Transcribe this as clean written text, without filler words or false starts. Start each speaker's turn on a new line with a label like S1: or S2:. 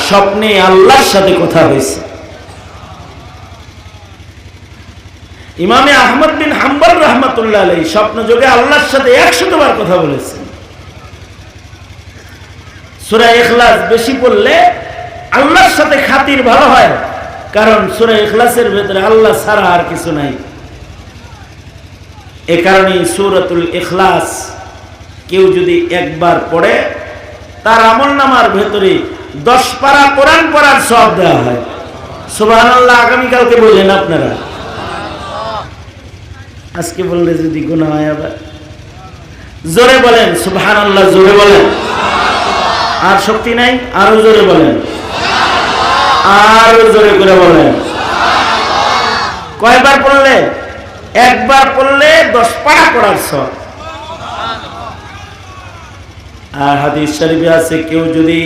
S1: স্বপ্নে আল্লাহর সাথে কথা হয়েছে। ইমামে আহমদ বিন হাম্বল রাহমাতুল্লাহ আলাইহি স্বপ্ন যোগে আল্লাহর সাথে 100 বার কথা বলেছেন। সূরা ইখলাস বেশি পড়লে আল্লাহর সাথে খাতির ভালো হয়, কারণ সূরা ইখলাসের ভিতরে আল্লাহ ছাড়া আর কিছু নাই। এ কারণে সূরাতুল ইখলাস কেউ যদি একবার পড়ে তার আমলনামার ভেতরে 10 পারা কোরআন পড়ার সওয়াব দেওয়া হয়। সুবহানাল্লাহ। আগামীকালকে বললেন আপনারা, আজকে বললে যদি গুনাহ হয় আবার। জোরে বলেন সুবহানাল্লাহ, জোরে বলেন। আর শক্তি নাই, আরো জোরে বলেন, আরো জোরে করে বলেন। কয়বার পড়লে? একবার পড়লে 10 পারা পড়ার সওয়াব। আর হাদিস শরীফে আছে কেউ যদি